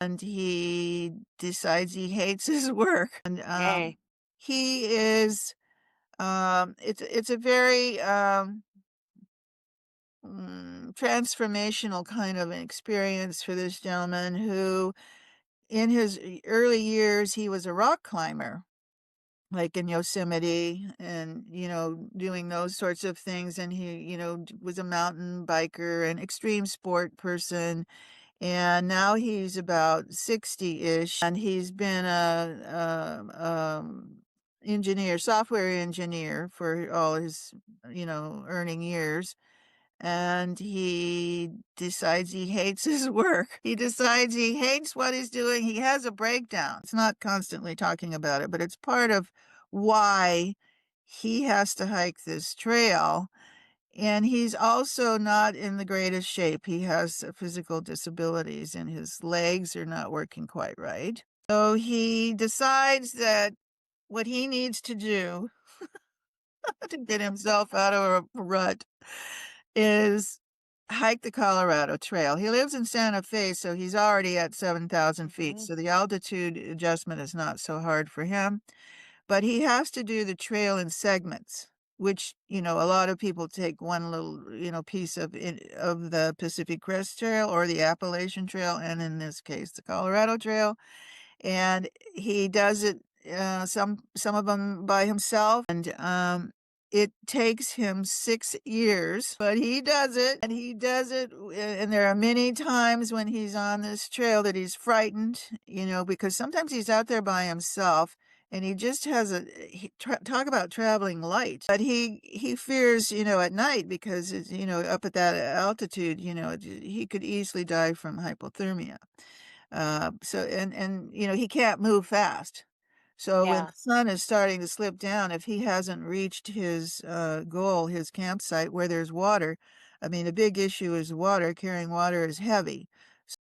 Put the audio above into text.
and he decides he hates his work. And Hey. he is it's a very transformational kind of an experience for this gentleman who in his early years he was a rock climber, like in Yosemite and, doing those sorts of things. And he, was a mountain biker and extreme sport person. And now he's about 60-ish, and he's been a software engineer for all his, earning years. And he decides he hates his work. He decides he hates what he's doing. He has a breakdown. It's not constantly talking about it, but it's part of why he has to hike this trail. And he's also not in the greatest shape. He has physical disabilities and his legs are not working quite right. So he decides that what he needs to do to get himself out of a rut is hike the Colorado Trail. He lives in Santa Fe, so he's already at 7,000 feet. Mhm. So the altitude adjustment is not so hard for him. But he has to do the trail in segments, which, a lot of people take one little, piece of the Pacific Crest Trail or the Appalachian Trail, and in this case, the Colorado Trail, and he does it some of them by himself. And it takes him 6 years, but he does it, and he does it. And there are many times when he's on this trail that he's frightened, because sometimes he's out there by himself. And he just has talk about traveling light, but he fears, at night because it's, up at that altitude, he could easily die from hypothermia. He can't move fast. So when Yeah. the sun is starting to slip down, if he hasn't reached his goal, his campsite where there's water, I mean, a big issue is water. Carrying water is heavy.